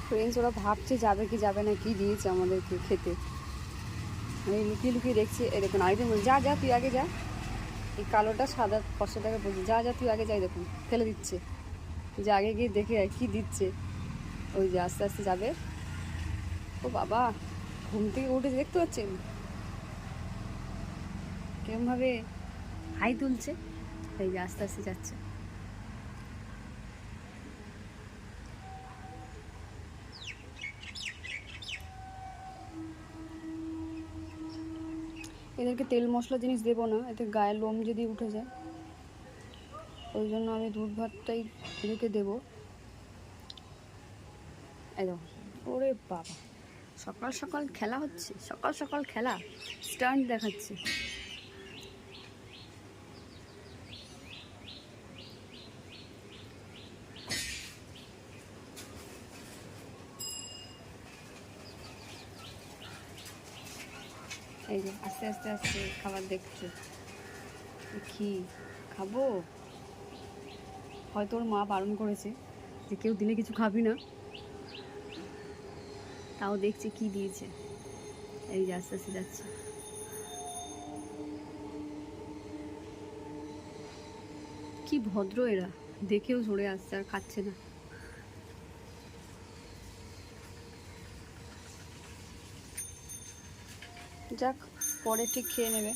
Friends ওরা ভাবছে যাবে কি যাবে না, কি দিয়েছে আমাদেরকে খেতে। আমি লুকিয়ে লুকিয়ে দেখছি। এই দেখুন আরেকজন বলছে যা যা তুই আগে যা। এই কালোটা সাদা ফর্সাটাকে বলছে যা যা তুই আগে যাই, দেখুন ফেলে দিচ্ছে যে আগে গিয়ে দেখে কি দিচ্ছে। ওই যে আস্তে আস্তে যাবে। ও বাবা, ঘুম থেকে উঠে দেখতে পাচ্ছেন কেমনভাবে হাই তুলছে। এই যে আস্তে আস্তে যাচ্ছে। এদেরকে তেল মশলা জিনিস দেবো না, এতে গায়ের লোম যদি উঠে যায়, ওই জন্য আমি দুধ ভাতটাই এদেরকে দেবো। একদম। ওরে বাবা, সকাল সকাল খেলা হচ্ছে, সকাল সকাল খেলা, স্টান্ট দেখাচ্ছে। এই যে আস্তে আস্তে আস্তে খাবার দেখছে কি খাবো। হয়তো ওর মা বারণ করেছে যে কেউ দিলে কিছু খাবি না, তাও দেখছে কি দিয়েছে। এই যে আস্তে আস্তে যাচ্ছে। কি ভদ্র এরা, দেখেও সরে আসছে আর খাচ্ছে না। যাক, পরে ঠিক খেয়ে নেবে।